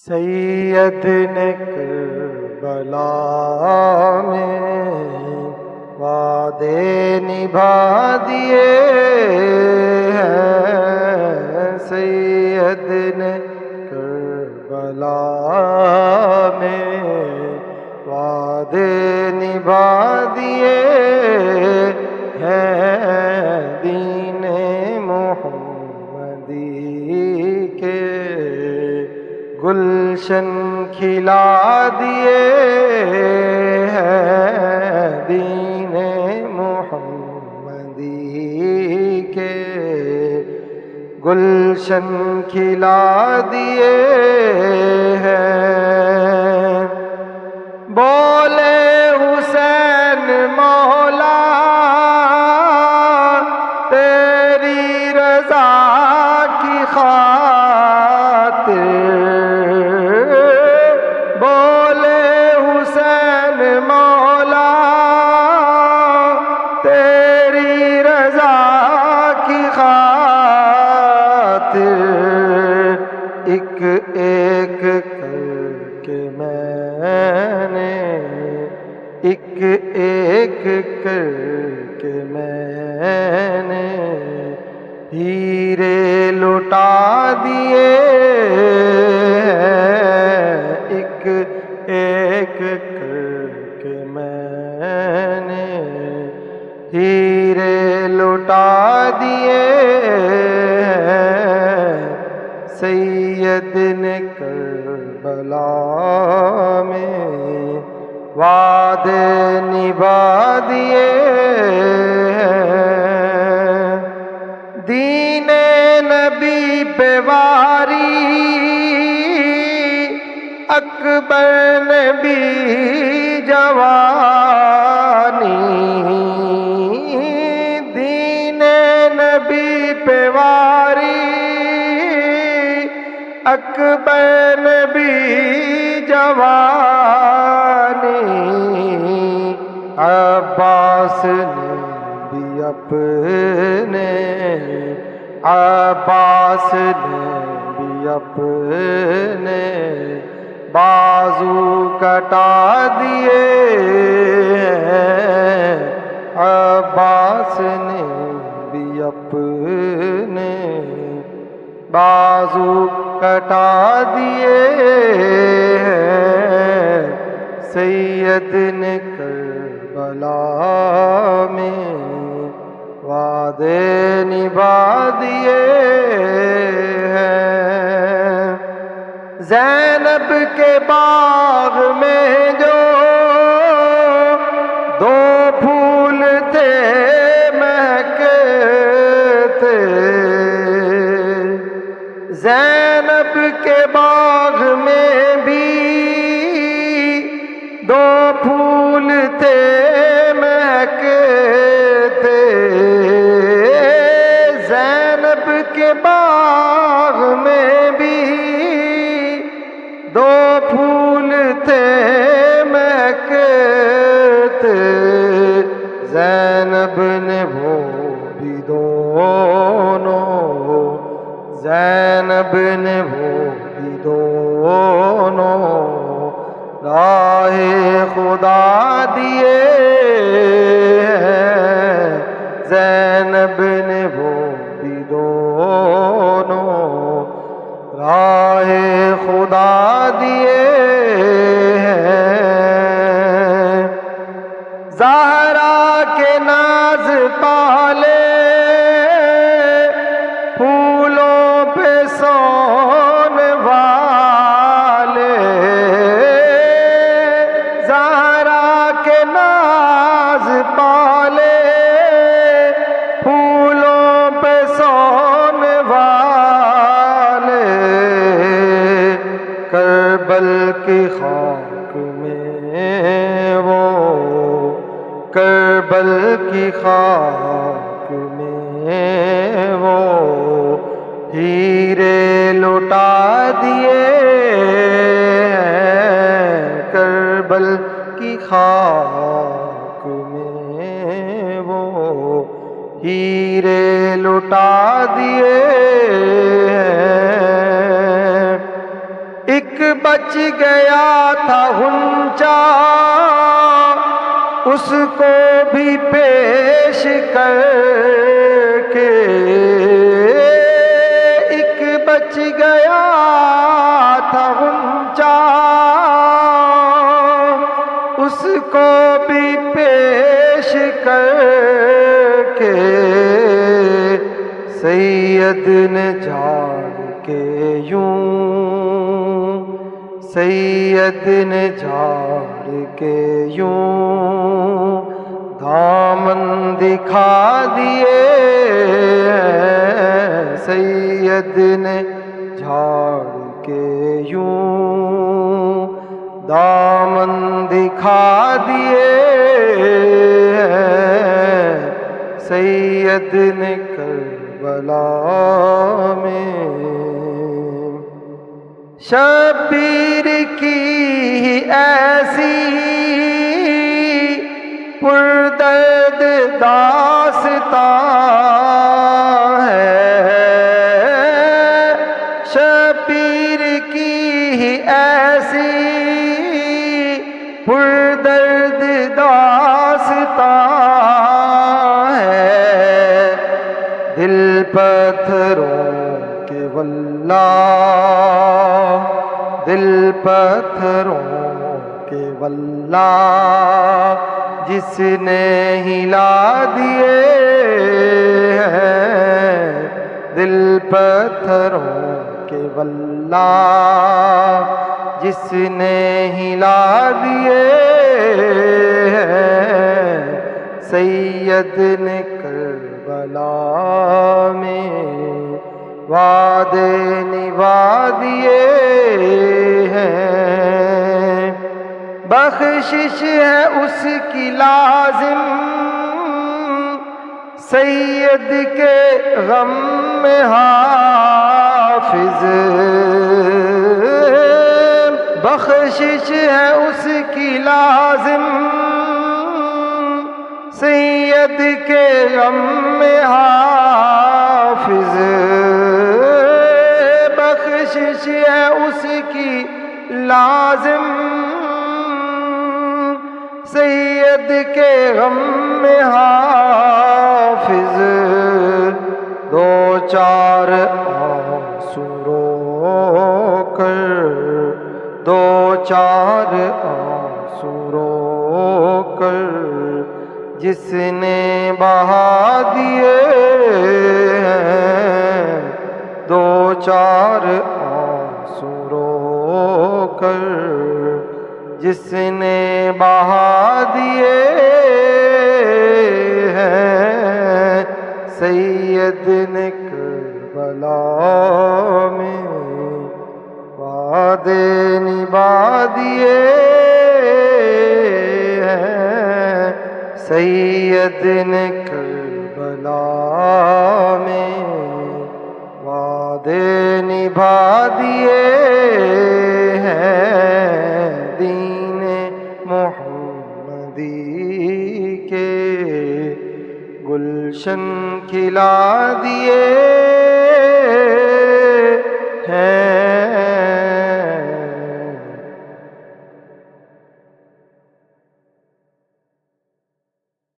سید نے کربلا میں وعدے نبھا دیے ہیں، سید نے کربلا میں وعدے نبھا دیے ہیں، دین محمدی کے گلشن کھلا دیے ہیں، دین محمدی کے گلشن کھلا دیے ہیں۔ بولے حسین مولا تیری رضا کی خاطر، مولا تیری رضا کی خاطر ایک ایک کر کے میں نے، ایک ایک کر کے میں نے ہیرے لٹا دیے ہیں، ایک ایک میں نے ہیرے لٹا دیے ہیں، سید نے کربلا میں وعدے نبھا دیے ہیں، دین نبی پہ واری اکبر نے بھی جوانی، دین نبی پہ واری اکبر نے بھی جوانی، عباس نے بھی اپنے، عباس نے بھی اپنے بازو کٹا دیے ہیں، عباس نے بھی اپنے بازو کٹا دیے ہیں، سید نے کربلا میں وعدے نبھا دیے ہیں، زینب کے باغ میں جو دو پھول تھے مہکتے، زینب کے باغ میں بھی دو پھول تھے مہکتے، زینب کے باغ میں بھی دو پھول تھے مہکتے، زینب نے وہ بھی دونوں، زینب نے وہ بھی دونوں راہ خدا دیے ہیں، زینب نے وہ بھی دونوں راہ خدا دیے ہیں، زہرا کے ناز پالے پھولوں پہ سونے والے، زہرا کے ناز پالے پھولوں پہ سونے والے، کربل کی خاک میں وہ، کربل کی خاک میں وہ ہیرے لٹا دیے ہیں، کربل کی خاک میں وہ ہیرے لٹا دیے ہیں، ایک بچ گیا تھا غنچہ اس کو بھی پیش کر کے، ایک بچ گیا تھا غنچہ اس کو بھی پیش کر کے، سید نے جھاڑ کے یوں، سید نے جھاڑ کے یوں دامن دکھا دیے، سید نے جھاڑ کے یوں دامن دکھا دیے، سید نے کربلا میں شبیر کی ایسی پردرد داستاں ہے، شبیر کی ایسی پردرد داستاں ہے، دل پتھروں کے واللہ، دل پتھروں کے واللہ جس نے ہلا دیے ہیں، دل پتھروں کے واللہ جس نے ہلا دیے ہیں، سید نے کربلا میں وعدے نبھا دیے ہیں، بخشش ہے اس کی لازم سید کے غم میں حافظ، بخشش ہے اس کی لازم سید کے غم میں حافظ، بخشش ہے اس کی لازم سید کے غم میں حافظ، دو چار آنسو رو کر، دو چار آنسو رو کر جس نے بہا دیے ہیں، دو چار آنسو رو کر جس نے بہا دیے ہیں، سید نے کربلا میں وعدے نبھا دیے ہیں، سید نے کربلا میں وعدے نبھا دیے ہیں، دین محمدی کے گلشن کھلا دیے ہیں۔